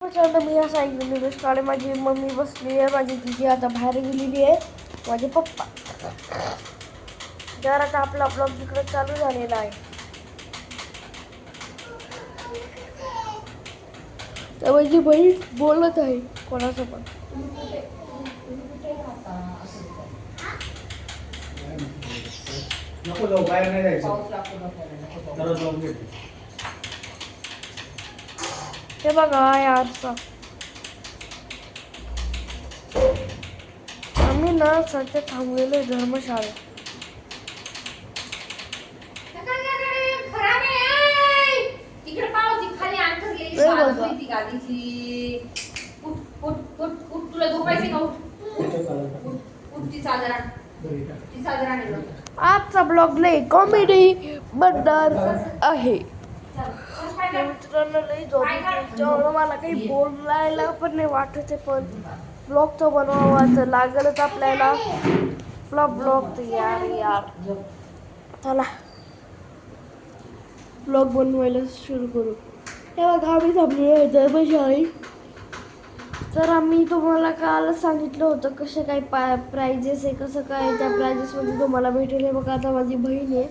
प्रचंड मी या साईडने निघाले. माझी मम्मी बसली आहे, माझी दिदी आता बाहेर गेलेली आहे, माझे पप्पा. तर आता आपला ब्लॉग तिकडे चालू झालेला आहे. तर माझी बहीण बोलत आहे कोणासोबत. नको जाऊ, बाहेर नाही जायचं. तरच जाऊन घे. हे बघा यारचा आम्ही ना सध्या थांबलेलो आहे धर्मशाळेत. आजचा ब्लॉग लय कॉमेडी बनणार आहे. मित्रांनो लई जेवढं मला काही बोलायला पण नाही वाटत आहे, पण ब्लॉग तर बनवावा तर लागलच आपल्याला. ब्लॉग तर यार चला ब्लॉग बनवायला सुरू करू. हे बघा आम्ही थांबलेलो आहे धर्मशाळेत. तर आम्ही तुम्हाला काल सांगितलं होतं कसं काय प्राइजेस आहे, कसं काय त्या प्राइजेसमध्ये तुम्हाला भेटेल. हे बघा आता माझी बहीण आहे,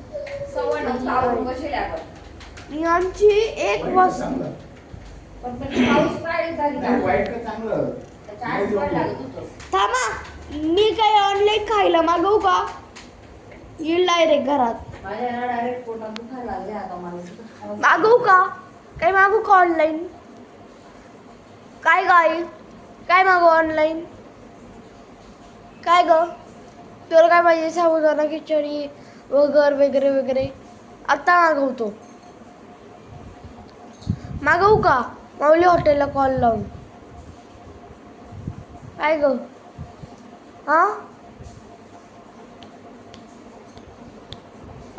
आमची एक वस्तू थांबा. मी काय ऑनलाईन खायला मागवू का? येईल डायरेक्ट घरात. मागवू का? काय मागू का ऑनलाईन? काय मागू ऑनलाईन? काय ग तुला काय पाहिजे? साबुदाणा खिचडी वगैरे आता मागवू का? माऊली हॉटेलला कॉल लावून. काय ग हा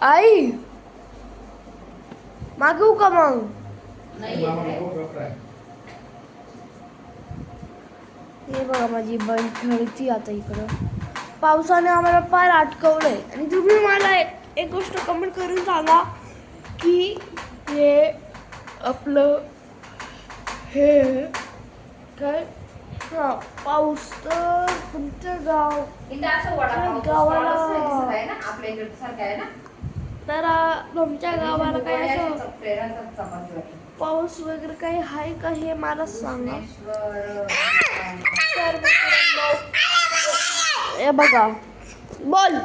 आई मागवू का मग? हे बघा माझी बहीण खेळती आता इकडं. पावसाने आम्हाला फार अटकवलंय. आणि तुम्ही मला एक गोष्ट कमेंट करून सांगा की हे आपलं हे काय पाऊस तर तुमच्या गावाला तर तुमच्या गावाला काय असं पाऊस वगैरे काही आहे का हे मला सांगा. तर हे बघा बोल